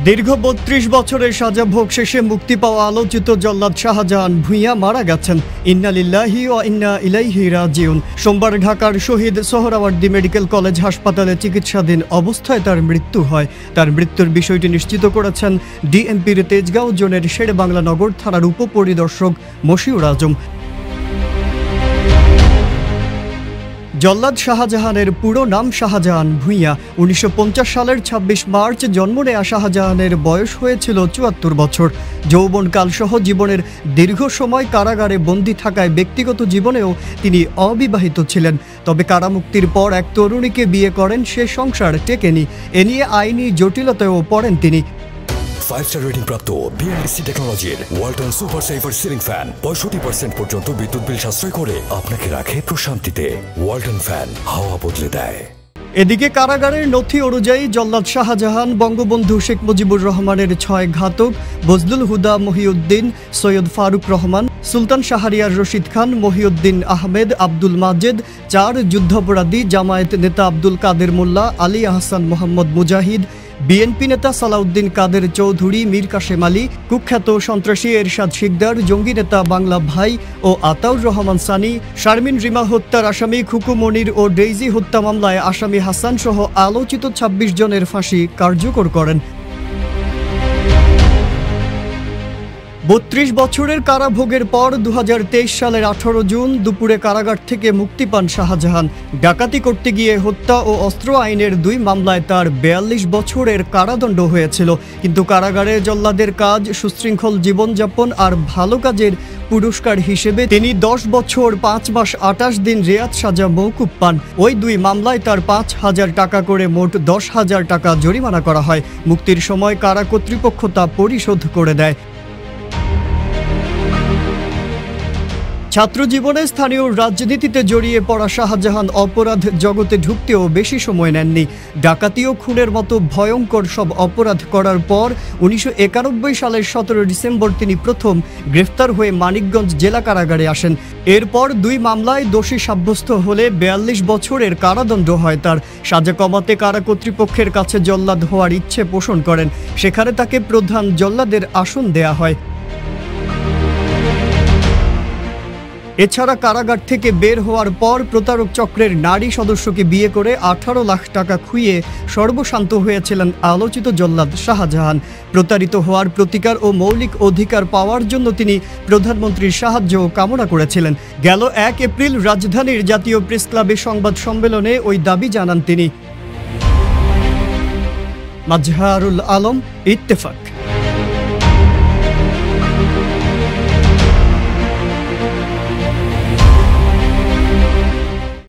দীর্ঘ ৩২ বছরের সাজা ভোগ শেষে মুক্তি পাওয়া আলোচিত জল্লাদ শাহজাহান ভূঁইয়া মারা গেছেন। ইন্না লিল্লাহি ওয়া ইন্না ইলাইহি রাজিউন। সোমবার ঢাকার শহীদ সোহরাওয়ার্দী মেডিকেল কলেজ হাসপাতালে চিকিৎসাধীন অবস্থায় তার মৃত্যু হয়। তার মৃত্যুর বিষয়টি নিশ্চিত করেছেন ডিএমপির তেজগাঁও জোনের শেরেবাংলা নগর থানার উপপরিদর্শক মশিউর আজম। জল্লাদ শাহজাহানের পুরো নাম শাহজাহান ভূঁইয়া। ১৯৫০ সালের ২৬ মার্চ জন্ম নেয়া শাহজাহানের বয়স হয়েছিল ৭৪ বছর। যৌবনকালসহ জীবনের দীর্ঘ সময় কারাগারে বন্দী থাকায় ব্যক্তিগত জীবনেও তিনি অবিবাহিত ছিলেন। তবে কারামুক্তির পর এক তরুণীকে বিয়ে করেন, সে সংসার টেকেনি। এ নিয়ে আইনি জটিলতায়ও পড়েন তিনি। 5-স্টার রেটিং প্রাপ্ত BLDC টেকনোলজির Walton super saver ceiling fan 65% পর্যন্ত বিদ্যুৎ বিল সাশ্রয় করে আপনাকে রাখে প্রশান্তিতে। ওয়ালটন ফ্যান হাওয়া বদলে দেয়। এদিকে কারাগারের নথি অনুযায়ী জল্লাদ শাহজাহান বঙ্গবন্ধু শেখ মুজিবুর রহমানের ৬ ঘাতক বজলুল হুদা মহিউদ্দিন, সৈয়দ ফারুক রহমান, সুলতান শাহরিয়ার রশিদ খান, মহিউদ্দিন আহমেদ, আব্দুল মাজেদ, ৪ যুদ্ধাপরাধী জামায়াত নেতা আব্দুল কাদের মোল্লা, আলী আহসান মোহাম্মদ মুজাহিদ, বিএনপি নেতা সালাউদ্দিন কাদের চৌধুরী, মীর কাশেম আলী, কুখ্যাত সন্ত্রাসী এরশাদ শিকদার, জঙ্গি নেতা বাংলা ভাই ও আতাউর রহমান সানি, শারমিন রিমা হত্যার আসামি খুকু মনির ও ডেইজি হত্যা মামলায় আসামি হাসান সহ আলোচিত ২৬ জনের ফাঁসি কার্যকর করেন। ৩২ বছরের কারাভোগের পর ২০২৩ সালের ১৮ জুন দুপুরে কারাগার থেকে মুক্তি পান শাহজাহান। ডাকাতি করতে গিয়ে হত্যা ও অস্ত্র আইনের ২ মামলায় তার ৪২ বছরের কারাদণ্ড হয়েছিল। কিন্তু কারাগারে জল্লাদের কাজ, সুশৃঙ্খল জীবনযাপন আর ভালো কাজের পুরস্কার হিসেবে তিনি ১০ বছর ৫ মাস ২৮ দিন রেয়াত সাজা মওকুফ পান। ওই ২ মামলায় তার ৫,০০০ টাকা করে মোট ১০,০০০ টাকা জরিমানা করা হয়। মুক্তির সময় কারা কর্তৃপক্ষ তা পরিশোধ করে দেয়। ছাত্রজীবনে স্থানীয় রাজনীতিতে জড়িয়ে পড়া শাহজাহান অপরাধ জগতে ঢুকতেও বেশি সময় নেননি। ডাকাতি ও খুনের মতো ভয়ঙ্কর সব অপরাধ করার পর ১৯৯১ সালের ১৭ ডিসেম্বর তিনি প্রথম গ্রেফতার হয়ে মানিকগঞ্জ জেলা কারাগারে আসেন। এরপর ২ মামলায় দোষী সাব্যস্ত হলে ৪২ বছরের কারাদণ্ড হয় তার। সাজা কমাতে কারা কর্তৃপক্ষের কাছে জল্লাদ হওয়ার ইচ্ছে পোষণ করেন। সেখানে তাকে প্রধান জল্লাদের আসন দেয়া হয়। এছাড়া কারাগার থেকে বের হওয়ার পর প্রতারক চক্রের নারী সদস্যকে বিয়ে করে ১৮ লাখ টাকা খুইয়ে সর্বশান্ত হয়েছিলেন আলোচিত জল্লাদ শাহজাহান। প্রতারিত হওয়ার প্রতিকার ও মৌলিক অধিকার পাওয়ার জন্য তিনি প্রধানমন্ত্রীর সাহায্য কামনা করেছিলেন। গেল ১ এপ্রিল রাজধানীর জাতীয় প্রেস ক্লাবে সংবাদ সম্মেলনে ওই দাবি জানান তিনি। মাজহারুল আলম, ইত্তেফাক।